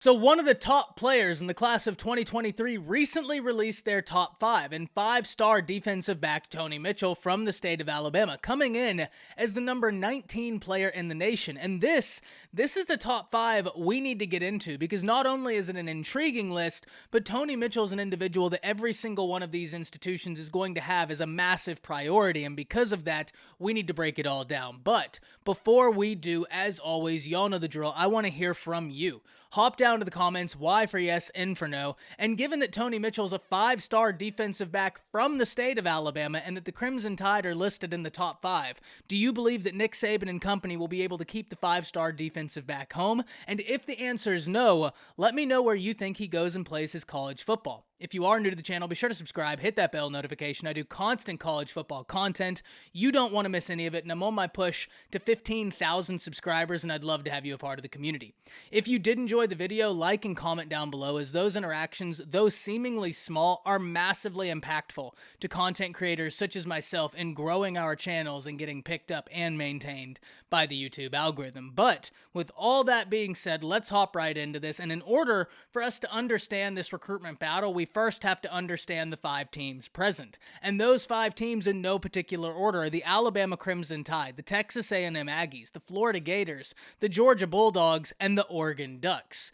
So, one of the top players in the class of 2023 recently released their top five, and five-star defensive back Tony Mitchell from the state of Alabama coming in as the number 19 player in the nation. And this is a top five we need to get into because not only is it an intriguing list, but Tony Mitchell is an individual that every single one of these institutions is going to have as a massive priority. And because of that, we need to break it all down. But before we do, as always, y'all know the drill. I want to hear from you. Hop down to the comments, Y for yes, N for no, and given that Tony Mitchell's a five-star defensive back from the state of Alabama and that the Crimson Tide are listed in the top five, do you believe that Nick Saban and company will be able to keep the five-star defensive back home? And if the answer is no, let me know where you think he goes and plays his college football. If you are new to the channel, be sure to subscribe, hit that bell notification. I do constant college football content. You don't want to miss any of it, and I'm on my push to 15,000 subscribers, and I'd love to have you a part of the community. If you did enjoy the video, like and comment down below, as those interactions, though seemingly small, are massively impactful to content creators such as myself in growing our channels and getting picked up and maintained by the YouTube algorithm. But with all that being said, let's hop right into this. And in order for us to understand this recruitment battle, we first have to understand the five teams present. And those five teams in no particular order are the Alabama Crimson Tide, the Texas A&M Aggies, the Florida Gators, the Georgia Bulldogs, and the Oregon Ducks.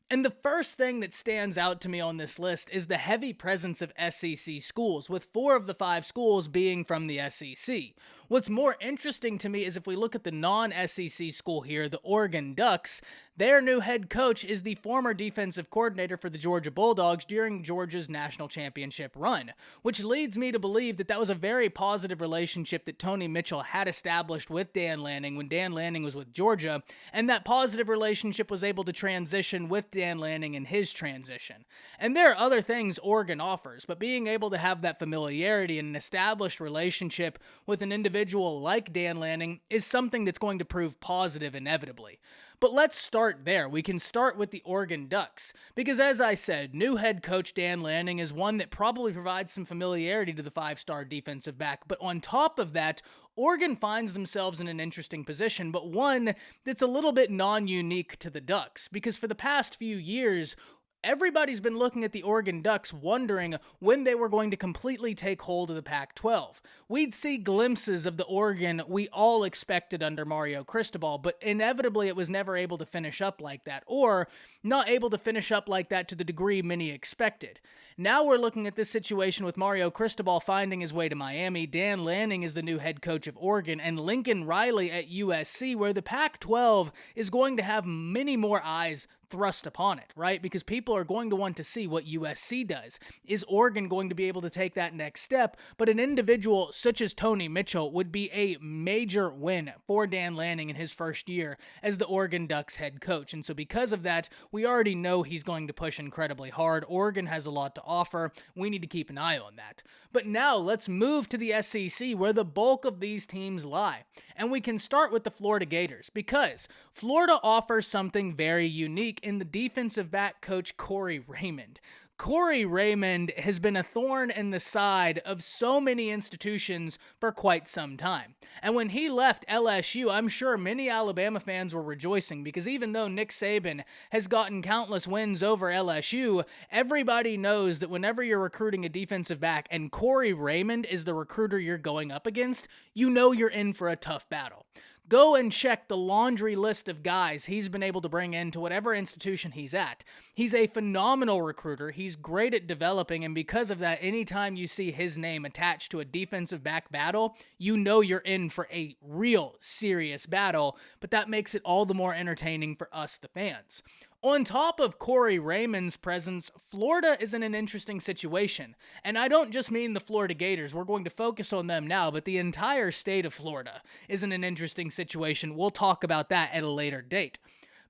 And the first thing that stands out to me on this list is the heavy presence of SEC schools, with four of the five schools being from the SEC. What's more interesting to me is if we look at the non-SEC school here, the Oregon Ducks, their new head coach is the former defensive coordinator for the Georgia Bulldogs during Georgia's national championship run, which leads me to believe that that was a very positive relationship that Tony Mitchell had established with Dan Lanning when Dan Lanning was with Georgia, and that positive relationship was able to transition with Dan Lanning in his transition. And there are other things Oregon offers, but being able to have that familiarity and an established relationship with an individual like Dan Lanning is something that's going to prove positive inevitably. But let's start there. We can start with the Oregon Ducks, because as I said, new head coach Dan Lanning is one that probably provides some familiarity to the five-star defensive back, but on top of that, Oregon finds themselves in an interesting position, but one that's a little bit non-unique to the Ducks, because for the past few years, everybody's been looking at the Oregon Ducks wondering when they were going to completely take hold of the Pac-12. We'd see glimpses of the Oregon we all expected under Mario Cristobal, but inevitably it was never able to finish up like that, or not able to finish up like that to the degree many expected. Now we're looking at this situation with Mario Cristobal finding his way to Miami, Dan Lanning is the new head coach of Oregon, and Lincoln Riley at USC, where the Pac-12 is going to have many more eyes thrust upon it, right? Because people are going to want to see what USC does. Is Oregon going to be able to take that next step? But an individual such as Tony Mitchell would be a major win for Dan Lanning in his first year as the Oregon Ducks head coach. And so because of that, we already know he's going to push incredibly hard. Oregon has a lot to offer. We need to keep an eye on that. But now let's move to the SEC where the bulk of these teams lie. And we can start with the Florida Gators because Florida offers something very unique in the defensive back coach Corey Raymond. Corey Raymond has been a thorn in the side of so many institutions for quite some time. And when he left LSU, I'm sure many Alabama fans were rejoicing because even though Nick Saban has gotten countless wins over LSU, everybody knows that whenever you're recruiting a defensive back and Corey Raymond is the recruiter you're going up against, you know you're in for a tough battle. Go and check the laundry list of guys he's been able to bring into whatever institution he's at. He's a phenomenal recruiter. He's great at developing, and because of that, anytime you see his name attached to a defensive back battle, you know you're in for a real serious battle, but that makes it all the more entertaining for us, the fans. On top of Corey Raymond's presence, Florida is in an interesting situation. And I don't just mean the Florida Gators. We're going to focus on them now, but the entire state of Florida is in an interesting situation. We'll talk about that at a later date.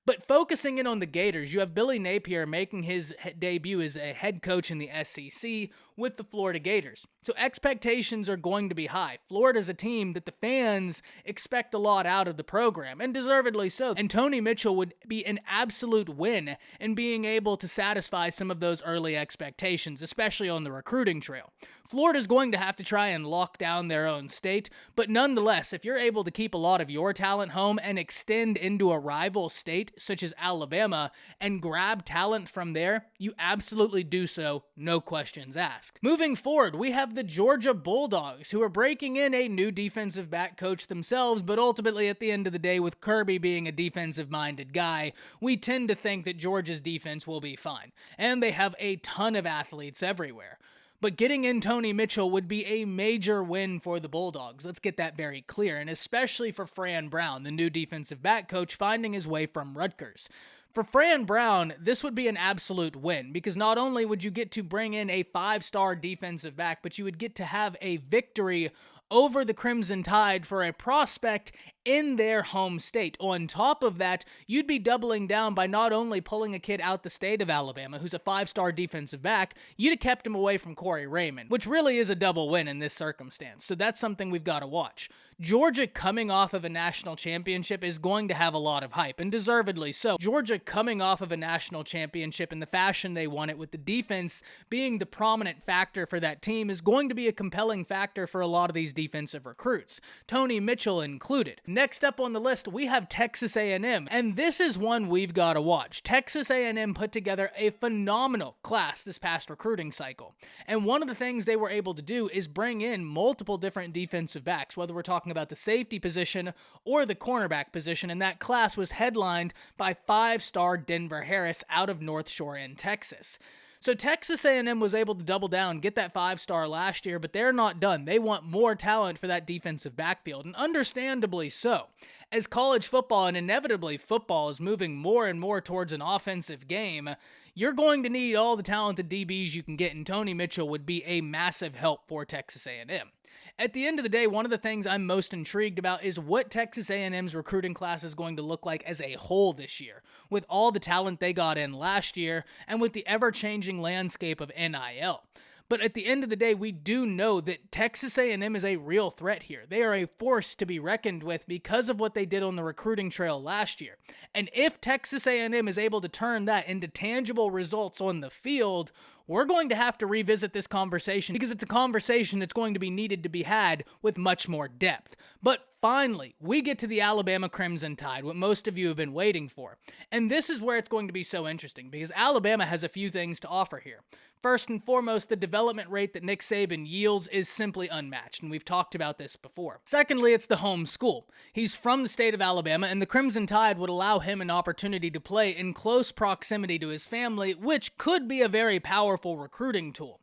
But focusing in on the Gators, you have Billy Napier making his debut as a head coach in the SEC with the Florida Gators. So expectations are going to be high. Florida's a team that the fans expect a lot out of the program, and deservedly so. And Tony Mitchell would be an absolute win in being able to satisfy some of those early expectations, especially on the recruiting trail. Florida's going to have to try and lock down their own state, but nonetheless, if you're able to keep a lot of your talent home and extend into a rival state such as Alabama and grab talent from there, you absolutely do so, no questions asked. Moving forward, we have the Georgia Bulldogs, who are breaking in a new defensive back coach themselves, but ultimately at the end of the day, with Kirby being a defensive-minded guy, we tend to think that Georgia's defense will be fine, and they have a ton of athletes everywhere. But getting in Tony Mitchell would be a major win for the Bulldogs. Let's get that very clear, and especially for Fran Brown, the new defensive back coach finding his way from Rutgers. For Fran Brown, this would be an absolute win because not only would you get to bring in a 5-star defensive back, but you would get to have a victory over the Crimson Tide for a prospect in their home state. On top of that, you'd be doubling down by not only pulling a kid out the state of Alabama who's a 5-star defensive back, you'd have kept him away from Corey Raymond, which really is a double win in this circumstance. So that's something we've got to watch. Georgia coming off of a national championship is going to have a lot of hype, and deservedly so. Georgia coming off of a national championship in the fashion they won it, with the defense being the prominent factor for that team, is going to be a compelling factor for a lot of these defensive recruits, Tony Mitchell included. Next up on the list, we have Texas A&M, and this is one we've got to watch. Texas A&M put together a phenomenal class this past recruiting cycle, and one of the things they were able to do is bring in multiple different defensive backs, whether we're talking about the safety position or the cornerback position, and that class was headlined by 5-star Denver Harris out of North Shore in Texas. So Texas A&M was able to double down, get that 5-star last year, but they're not done. They want more talent for that defensive backfield, and understandably so. As college football, and inevitably football, is moving more and more towards an offensive game, you're going to need all the talented DBs you can get, and Tony Mitchell would be a massive help for Texas A&M. At the end of the day, one of the things I'm most intrigued about is what Texas A&M's recruiting class is going to look like as a whole this year, with all the talent they got in last year and with the ever-changing landscape of NIL. But at the end of the day, we do know that Texas A&M is a real threat here. They are a force to be reckoned with because of what they did on the recruiting trail last year. And if Texas A&M is able to turn that into tangible results on the field, we're going to have to revisit this conversation because it's a conversation that's going to be needed to be had with much more depth. But finally, we get to the Alabama Crimson Tide, what most of you have been waiting for. And this is where it's going to be so interesting because Alabama has a few things to offer here. First and foremost, the development rate that Nick Saban yields is simply unmatched, and we've talked about this before. Secondly, it's the home school. He's from the state of Alabama, and the Crimson Tide would allow him an opportunity to play in close proximity to his family, which could be a very powerful recruiting tool.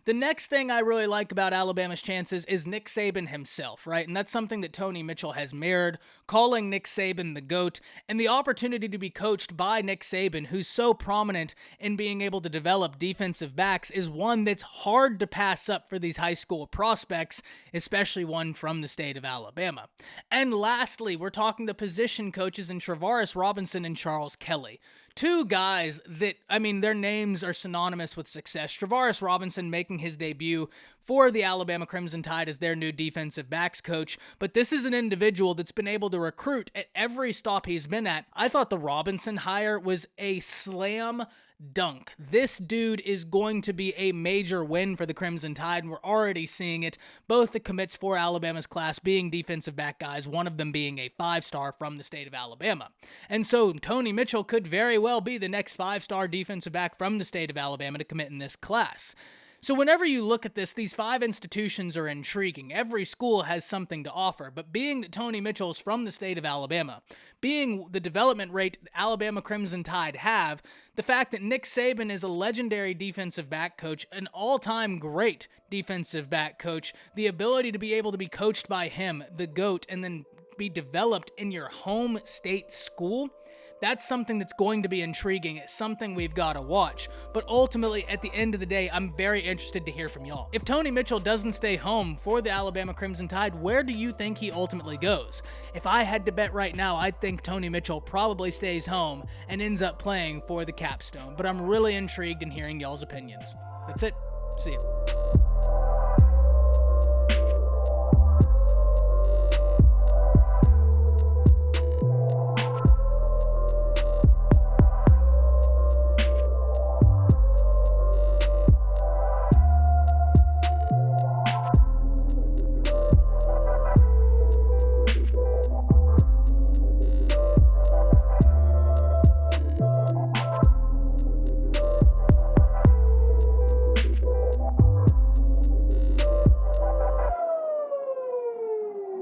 The next thing I really like about Alabama's chances is Nick Saban himself, right? And that's something that Tony Mitchell has mirrored, calling Nick Saban the GOAT, and the opportunity to be coached by Nick Saban, who's so prominent in being able to develop defensive backs, is one that's hard to pass up for these high school prospects, especially one from the state of Alabama. And lastly, we're talking the position coaches in Travaris Robinson and Charles Kelly. Two guys that, their names are synonymous with success. Travaris Robinson making his debut for the Alabama Crimson Tide as their new defensive backs coach, but this is an individual that's been able to recruit at every stop he's been at. I thought the Robinson hire was a slam dunk. This dude is going to be a major win for the Crimson Tide, and we're already seeing it. Both the commits for Alabama's class being defensive back guys, one of them being a 5-star from the state of Alabama. And so Tony Mitchell could very well be the next 5-star defensive back from the state of Alabama to commit in this class. So whenever you look at this, these 5 institutions are intriguing. Every school has something to offer, but being that Tony Mitchell is from the state of Alabama, being the development rate the Alabama Crimson Tide have, the fact that Nick Saban is a legendary defensive back coach, an all-time great defensive back coach, the ability to be able to be coached by him, the GOAT, and then be developed in your home state school, that's something that's going to be intriguing. It's something we've got to watch. But ultimately, at the end of the day, I'm very interested to hear from y'all. If Tony Mitchell doesn't stay home for the Alabama Crimson Tide, where do you think he ultimately goes? If I had to bet right now, I'd think Tony Mitchell probably stays home and ends up playing for the Capstone. But I'm really intrigued in hearing y'all's opinions. That's it. See ya.